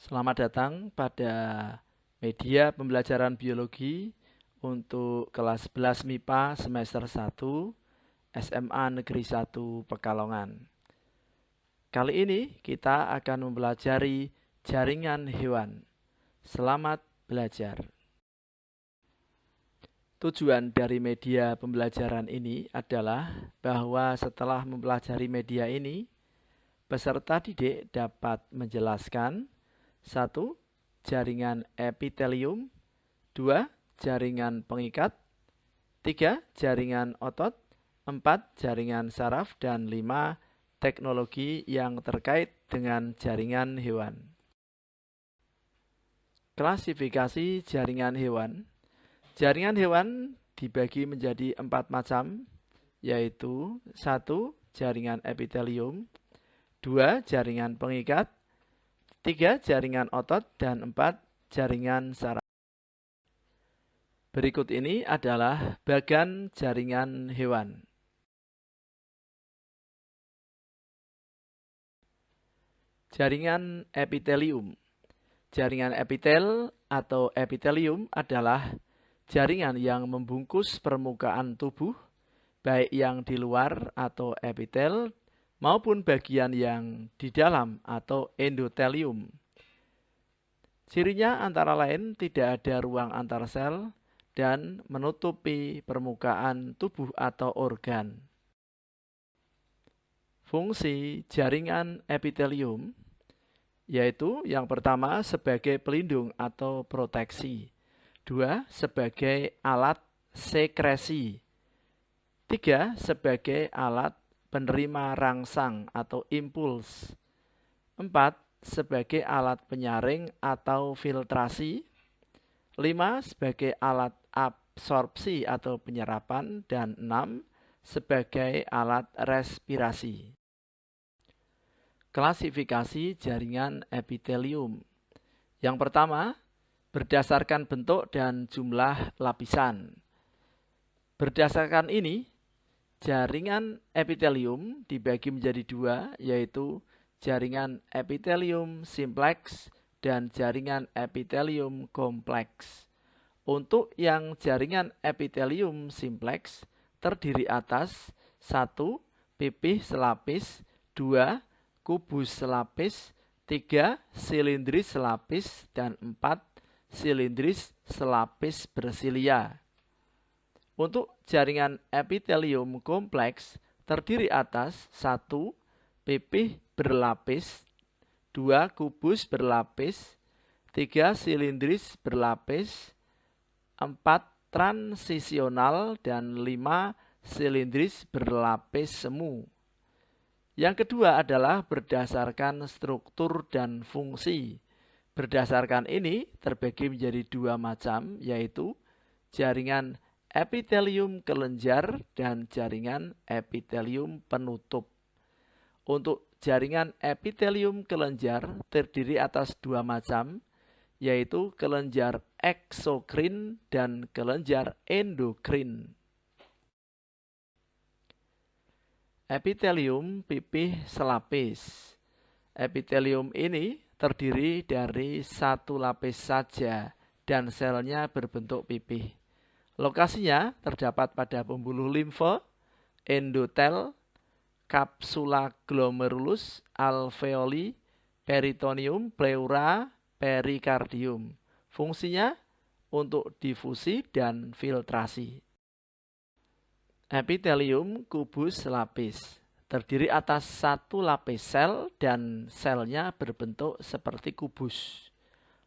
Selamat datang pada media pembelajaran biologi untuk kelas 11 MIPA semester 1 SMA Negeri 1 Pekalongan. Kali ini kita akan mempelajari jaringan hewan. Selamat belajar. Tujuan dari media pembelajaran ini adalah bahwa setelah mempelajari media ini, peserta didik dapat menjelaskan 1. Jaringan epitelium, 2. Jaringan pengikat, 3. Jaringan otot, 4. Jaringan saraf, dan 5. Teknologi yang terkait dengan jaringan hewan. Klasifikasi jaringan hewan. Jaringan hewan dibagi menjadi 4 macam, yaitu 1. Jaringan epitelium, 2. Jaringan pengikat, 3. Jaringan otot, dan 4. Jaringan saraf. Berikut ini adalah bagan jaringan hewan. Jaringan epitelium. Jaringan epitel atau epitelium adalah jaringan yang membungkus permukaan tubuh, baik yang di luar atau epitel, maupun bagian yang di dalam atau endotelium. Cirinya antara lain tidak ada ruang antar sel dan menutupi permukaan tubuh atau organ. Fungsi jaringan epitelium yaitu yang pertama sebagai pelindung atau proteksi, 2. Sebagai alat sekresi, 3. Sebagai alat penerima rangsang atau impuls, 4. Sebagai alat penyaring atau filtrasi, 5. Sebagai alat absorpsi atau penyerapan, dan 6. Sebagai alat respirasi. Klasifikasi jaringan epitelium. Yang pertama, berdasarkan bentuk dan jumlah lapisan. Berdasarkan ini, jaringan epitelium dibagi menjadi 2, yaitu jaringan epitelium simplex dan jaringan epitelium kompleks. Untuk yang jaringan epitelium simplex terdiri atas 1. Pipih selapis, 2. Kubus selapis, 3. Silindris selapis, dan 4. Silindris selapis bersilia. Untuk jaringan epitelium kompleks terdiri atas 1. Pipih berlapis, 2. Kubus berlapis, 3. Silindris berlapis, 4. Transisional, dan 5. Silindris berlapis semu. Yang kedua adalah berdasarkan struktur dan fungsi. Berdasarkan ini terbagi menjadi 2 macam, yaitu jaringan epitelium kelenjar dan jaringan epitelium penutup. Untuk jaringan epitelium kelenjar terdiri atas 2 macam, yaitu kelenjar eksokrin dan kelenjar endokrin. Epitelium pipih selapis. Epitelium ini terdiri dari 1 lapis saja dan selnya berbentuk pipih. Lokasinya terdapat pada pembuluh limfe, endotel, kapsula glomerulus, alveoli, peritoneum, pleura, perikardium. Fungsinya untuk difusi dan filtrasi. Epitelium kubus selapis terdiri atas 1 lapis sel dan selnya berbentuk seperti kubus.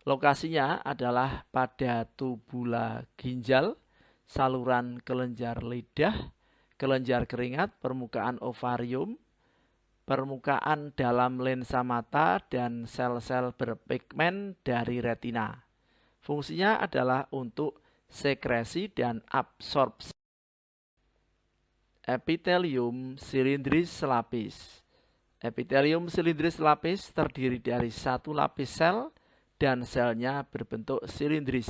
Lokasinya adalah pada tubula ginjal, saluran kelenjar lidah, kelenjar keringat, permukaan ovarium, permukaan dalam lensa mata, dan sel-sel berpigmen dari retina. Fungsinya adalah untuk sekresi dan absorpsi. Epitelium silindris selapis. Epitelium silindris selapis terdiri dari 1 lapis sel dan selnya berbentuk silindris.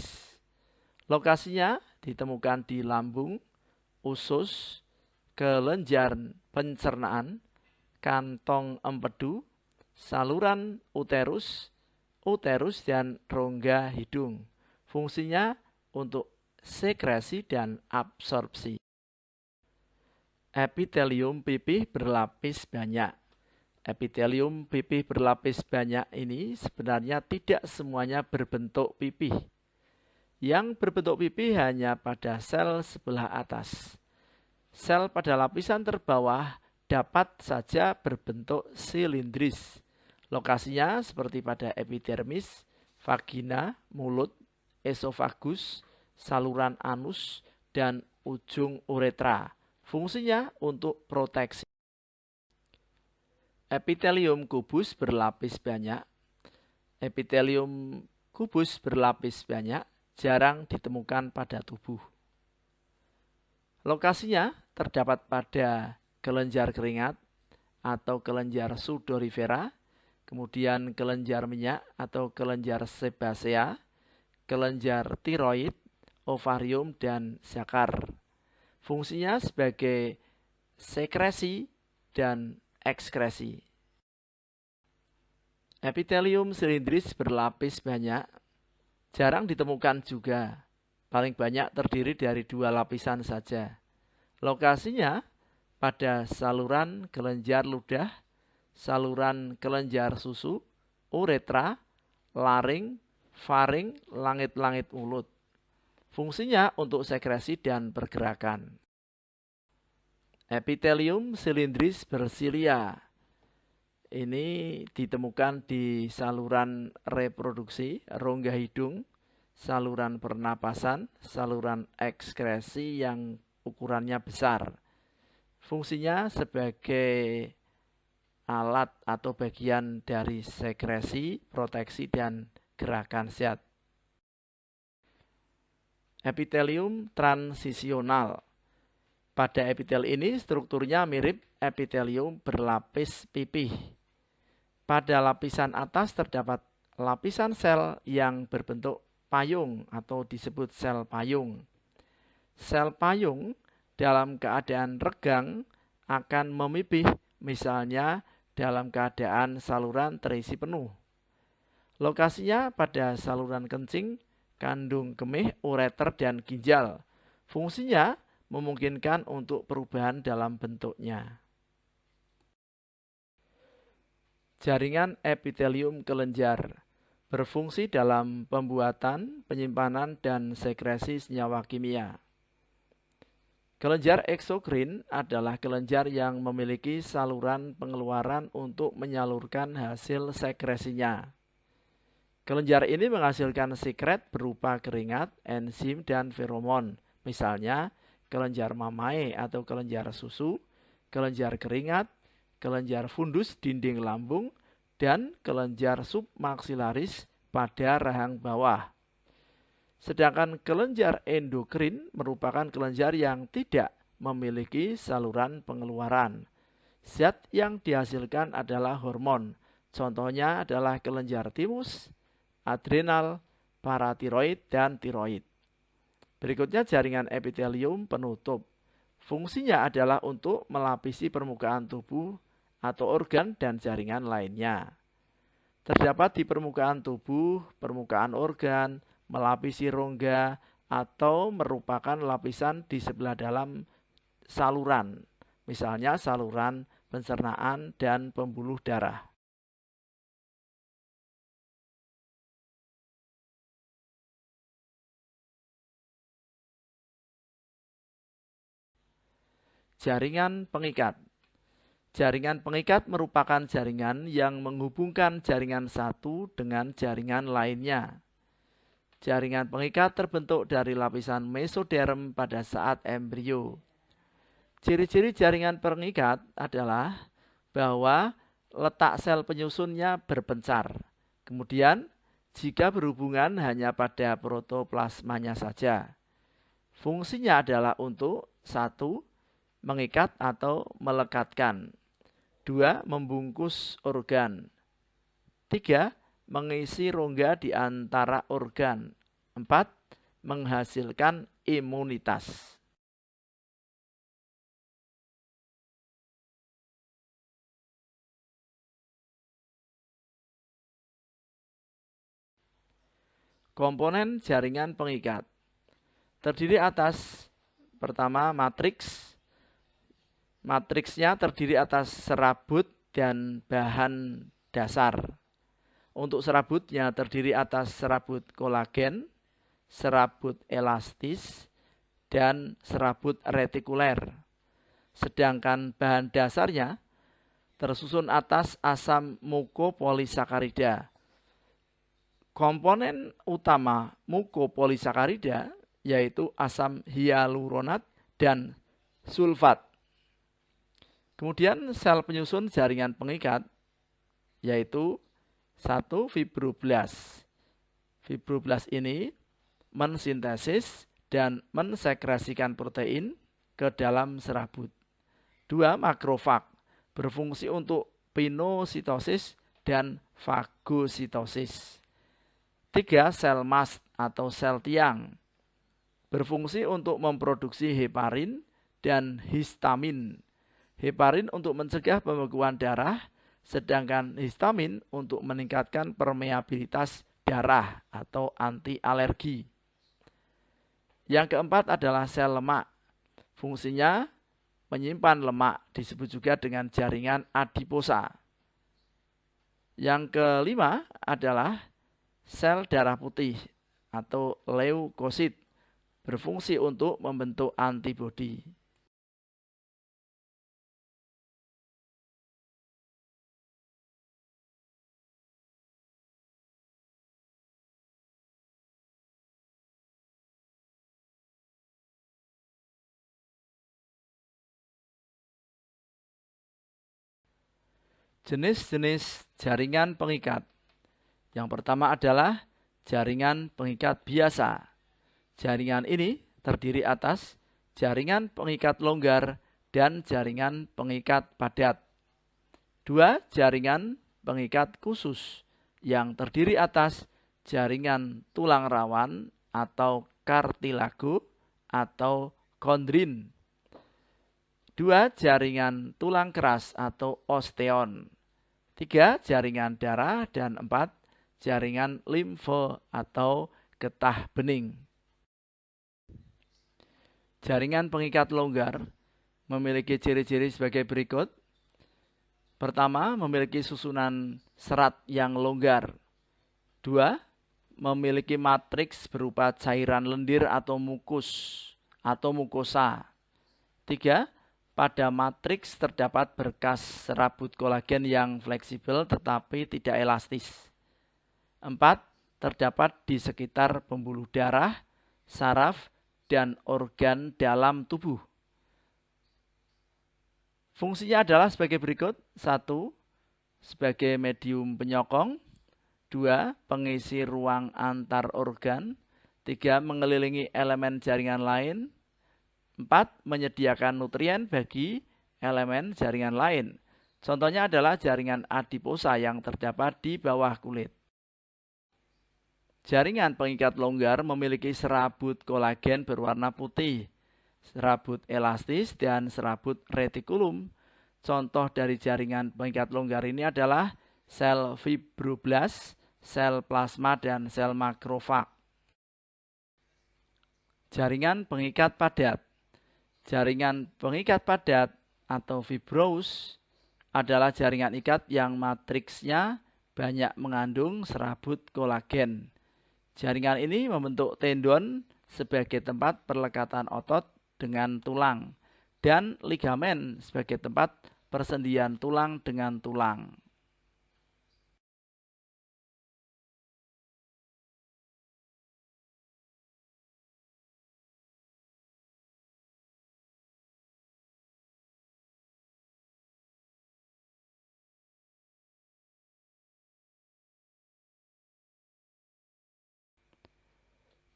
Lokasinya ditemukan di lambung, usus, kelenjar pencernaan, kantong empedu, saluran uterus, uterus dan rongga hidung. Fungsinya untuk sekresi dan absorpsi. Epitelium pipih berlapis banyak. Epitelium pipih berlapis banyak ini sebenarnya tidak semuanya berbentuk pipih. Yang berbentuk pipih hanya pada sel sebelah atas. Sel pada lapisan terbawah dapat saja berbentuk silindris. Lokasinya seperti pada epidermis, vagina, mulut, esofagus, saluran anus, dan ujung uretra. Fungsinya untuk proteksi. Epitelium kubus berlapis banyak. Epitelium kubus berlapis banyak jarang ditemukan pada tubuh. Lokasinya terdapat pada kelenjar keringat atau kelenjar sudorifera, kemudian kelenjar minyak atau kelenjar sebasea, kelenjar tiroid, ovarium, dan zakar. Fungsinya sebagai sekresi dan ekskresi. Epitelium silindris berlapis banyak, jarang ditemukan juga. Paling banyak terdiri dari 2 lapisan saja. Lokasinya pada saluran kelenjar ludah, saluran kelenjar susu, uretra, laring, faring, langit-langit mulut. Fungsinya untuk sekresi dan pergerakan. Epitelium silindris bersilia. Ini ditemukan di saluran reproduksi, rongga hidung, saluran pernapasan, saluran ekskresi yang ukurannya besar. Fungsinya sebagai alat atau bagian dari sekresi, proteksi, dan gerakan zat. Epitelium transisional. Pada epitel ini strukturnya mirip epitelium berlapis pipih. Pada lapisan atas terdapat lapisan sel yang berbentuk payung atau disebut sel payung. Sel payung dalam keadaan regang akan memipih, misalnya dalam keadaan saluran terisi penuh. Lokasinya pada saluran kencing, kandung kemih, ureter, dan ginjal. Fungsinya memungkinkan untuk perubahan dalam bentuknya. Jaringan epitelium kelenjar berfungsi dalam pembuatan, penyimpanan, dan sekresi senyawa kimia. Kelenjar eksokrin adalah kelenjar yang memiliki saluran pengeluaran untuk menyalurkan hasil sekresinya. Kelenjar ini menghasilkan sekret berupa keringat, enzim, dan feromon. Misalnya, kelenjar mamae atau kelenjar susu, kelenjar keringat, kelenjar fundus dinding lambung, dan kelenjar submaksilaris pada rahang bawah. Sedangkan kelenjar endokrin merupakan kelenjar yang tidak memiliki saluran pengeluaran. Zat yang dihasilkan adalah hormon. Contohnya adalah kelenjar timus, adrenal, paratiroid, dan tiroid. Berikutnya jaringan epitelium penutup. Fungsinya adalah untuk melapisi permukaan tubuh atau organ dan jaringan lainnya. Terdapat di permukaan tubuh, permukaan organ, melapisi rongga, atau merupakan lapisan di sebelah dalam saluran, misalnya saluran pencernaan dan pembuluh darah. Jaringan pengikat. Jaringan pengikat merupakan jaringan yang menghubungkan jaringan satu dengan jaringan lainnya. Jaringan pengikat terbentuk dari lapisan mesoderm pada saat embrio. Ciri-ciri jaringan pengikat adalah bahwa letak sel penyusunnya berpencar. Kemudian, jika berhubungan hanya pada protoplasmanya saja. Fungsinya adalah untuk 1. Mengikat atau melekatkan. 2. Membungkus organ. 3. Mengisi rongga di antara organ. 4. Menghasilkan imunitas. Komponen jaringan pengikat terdiri atas pertama matriks. Matriksnya terdiri atas serabut dan bahan dasar. Untuk serabutnya terdiri atas serabut kolagen, serabut elastis, dan serabut retikuler. Sedangkan bahan dasarnya tersusun atas asam mukopolisakarida. Komponen utama mukopolisakarida yaitu asam hyaluronat dan sulfat. Kemudian sel penyusun jaringan pengikat yaitu 1. Fibroblast. Fibroblast ini mensintesis dan mensekresikan protein ke dalam serabut. 2. Makrofag berfungsi untuk pinositosis dan fagositosis. 3. Sel mast atau sel tiang berfungsi untuk memproduksi heparin dan histamin. Heparin untuk mencegah pembekuan darah, sedangkan histamin untuk meningkatkan permeabilitas darah atau anti alergi. Yang keempat adalah sel lemak. Fungsinya menyimpan lemak, disebut juga dengan jaringan adiposa. Yang kelima adalah sel darah putih atau leukosit, berfungsi untuk membentuk antibodi. Jenis-jenis jaringan pengikat. Yang pertama adalah jaringan pengikat biasa. Jaringan ini terdiri atas jaringan pengikat longgar dan jaringan pengikat padat. 2. Jaringan pengikat khusus yang terdiri atas jaringan tulang rawan atau kartilago atau kondrin. 2. Jaringan tulang keras atau osteon. 3. Jaringan darah, dan 4. Jaringan limfe atau getah bening. Jaringan pengikat longgar memiliki ciri-ciri sebagai berikut. Pertama, memiliki susunan serat yang longgar. 2. Memiliki matriks berupa cairan lendir atau mukus atau mukosa. 3. Pada matriks terdapat berkas serabut kolagen yang fleksibel tetapi tidak elastis. 4. Terdapat di sekitar pembuluh darah, saraf, dan organ dalam tubuh. Fungsinya adalah sebagai berikut. 1. Sebagai medium penyokong. 2. Pengisi ruang antar organ. 3. Mengelilingi elemen jaringan lain. 4. Menyediakan nutrien bagi elemen jaringan lain. Contohnya adalah jaringan adiposa yang terdapat di bawah kulit. Jaringan pengikat longgar memiliki serabut kolagen berwarna putih, serabut elastis, dan serabut retikulum. Contoh dari jaringan pengikat longgar ini adalah sel fibroblast, sel plasma, dan sel makrofag. Jaringan pengikat padat. Jaringan pengikat padat atau fibrous adalah jaringan ikat yang matriksnya banyak mengandung serabut kolagen. Jaringan ini membentuk tendon sebagai tempat perlekatan otot dengan tulang dan ligamen sebagai tempat persendian tulang dengan tulang.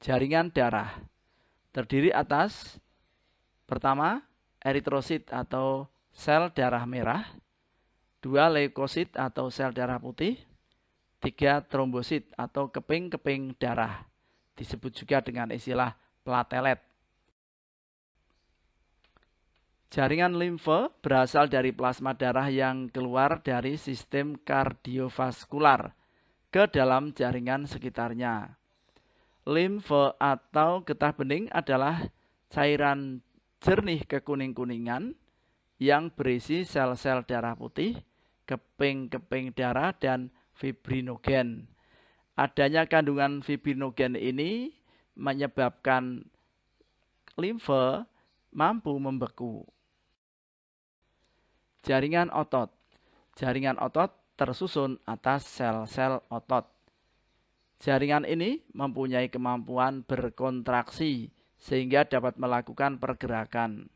Jaringan darah terdiri atas pertama eritrosit atau sel darah merah, 2. leukosit atau sel darah putih, 3. trombosit atau keping-keping darah, disebut juga dengan istilah platelet. Jaringan limfe berasal dari plasma darah yang keluar dari sistem kardiovaskular ke dalam jaringan sekitarnya. Limfe atau getah bening adalah cairan jernih kekuning-kuningan yang berisi sel-sel darah putih, keping-keping darah, dan fibrinogen. Adanya kandungan fibrinogen ini menyebabkan limfe mampu membeku. Jaringan otot. Jaringan otot tersusun atas sel-sel otot. Jaringan ini mempunyai kemampuan berkontraksi sehingga dapat melakukan pergerakan.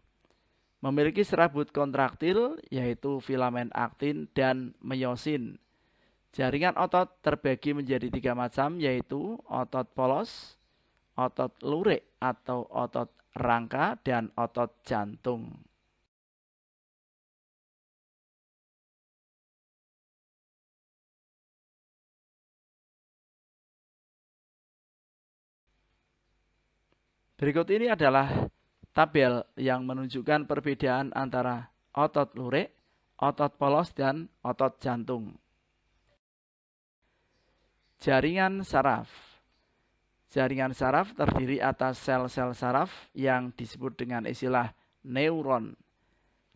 Memiliki serabut kontraktil yaitu filamen aktin dan miosin. Jaringan otot terbagi menjadi 3 macam yaitu otot polos, otot lurik atau otot rangka, dan otot jantung. Berikut ini adalah tabel yang menunjukkan perbedaan antara otot lurik, otot polos, dan otot jantung. Jaringan saraf. Jaringan saraf terdiri atas sel-sel saraf yang disebut dengan istilah neuron.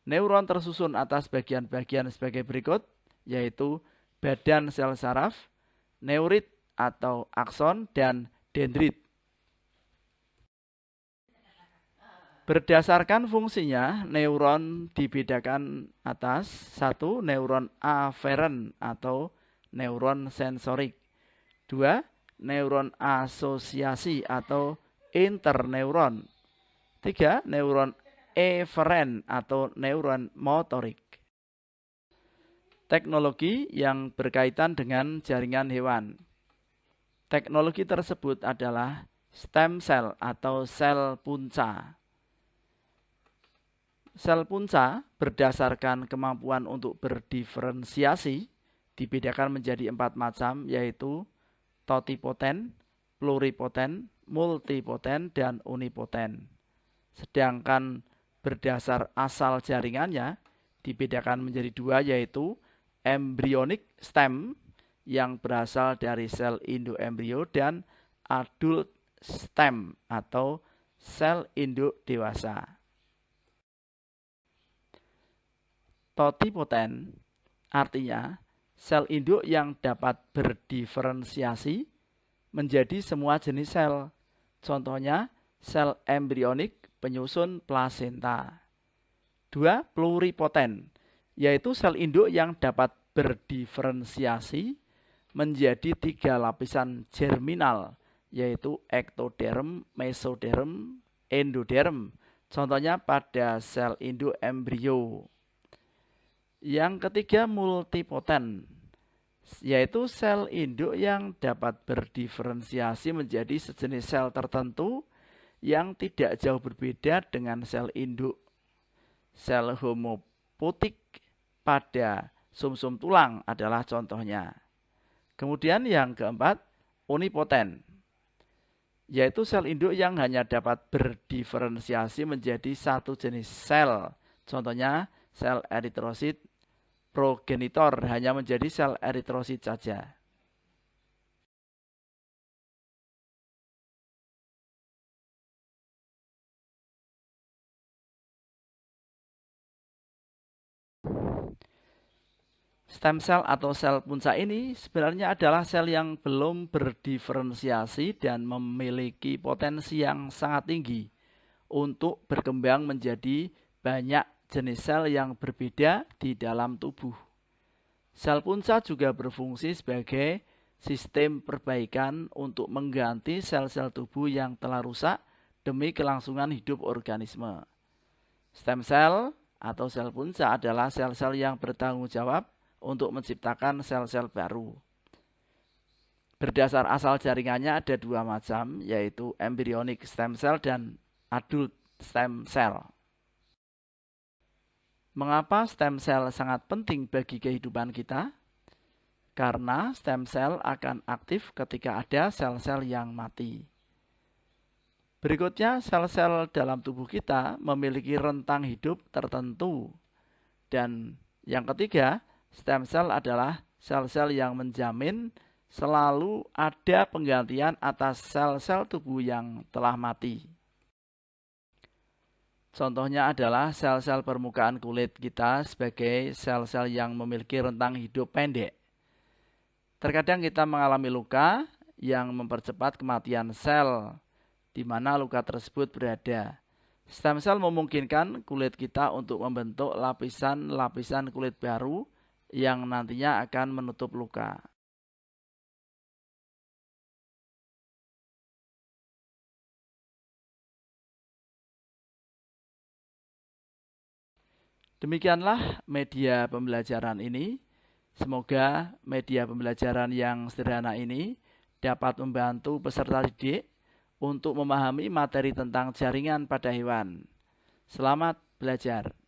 Neuron tersusun atas bagian-bagian sebagai berikut, yaitu badan sel saraf, neurit atau akson, dan dendrit. Berdasarkan fungsinya, neuron dibedakan atas 1. Neuron aferen atau neuron sensorik. 2. Neuron asosiasi atau interneuron. 3. Neuron eferen atau neuron motorik. Teknologi yang berkaitan dengan jaringan hewan. Teknologi tersebut adalah stem cell atau sel punca. Sel punca berdasarkan kemampuan untuk berdiferensiasi dibedakan menjadi 4 macam yaitu totipoten, pluripoten, multipoten, dan unipoten. Sedangkan berdasar asal jaringannya dibedakan menjadi 2 yaitu embryonic stem yang berasal dari sel induk embrio dan adult stem atau sel induk dewasa. Totipoten artinya sel induk yang dapat berdiferensiasi menjadi semua jenis sel. Contohnya sel embrionik penyusun plasenta. 2. Pluripoten, yaitu sel induk yang dapat berdiferensiasi menjadi 3 lapisan germinal, yaitu ektoderm, mesoderm, endoderm. Contohnya pada sel induk embrio. Yang ketiga multipoten, yaitu sel induk yang dapat berdiferensiasi menjadi sejenis sel tertentu yang tidak jauh berbeda dengan sel induk. Sel homopotik pada sumsum tulang adalah contohnya. Kemudian yang keempat, unipoten, yaitu sel induk yang hanya dapat berdiferensiasi menjadi satu jenis sel. Contohnya sel eritrosit, progenitor hanya menjadi sel eritrosit saja. Stem cell atau sel punca ini sebenarnya adalah sel yang belum berdiferensiasi dan memiliki potensi yang sangat tinggi untuk berkembang menjadi banyak jenis sel yang berbeda di dalam tubuh. Sel punca juga berfungsi sebagai sistem perbaikan untuk mengganti sel-sel tubuh yang telah rusak demi kelangsungan hidup organisme. Stem cell atau sel punca adalah sel-sel yang bertanggung jawab untuk menciptakan sel-sel baru. Berdasar asal jaringannya ada 2 macam, yaitu embryonic stem cell dan adult stem cell. Mengapa stem cell sangat penting bagi kehidupan kita? Karena stem cell akan aktif ketika ada sel-sel yang mati. Berikutnya, sel-sel dalam tubuh kita memiliki rentang hidup tertentu. Dan yang ketiga, stem cell adalah sel-sel yang menjamin selalu ada penggantian atas sel-sel tubuh yang telah mati. Contohnya adalah sel-sel permukaan kulit kita sebagai sel-sel yang memiliki rentang hidup pendek. Terkadang kita mengalami luka yang mempercepat kematian sel di mana luka tersebut berada. Stem cell memungkinkan kulit kita untuk membentuk lapisan-lapisan kulit baru yang nantinya akan menutup luka. Demikianlah media pembelajaran ini. Semoga media pembelajaran yang sederhana ini dapat membantu peserta didik untuk memahami materi tentang jaringan pada hewan. Selamat belajar.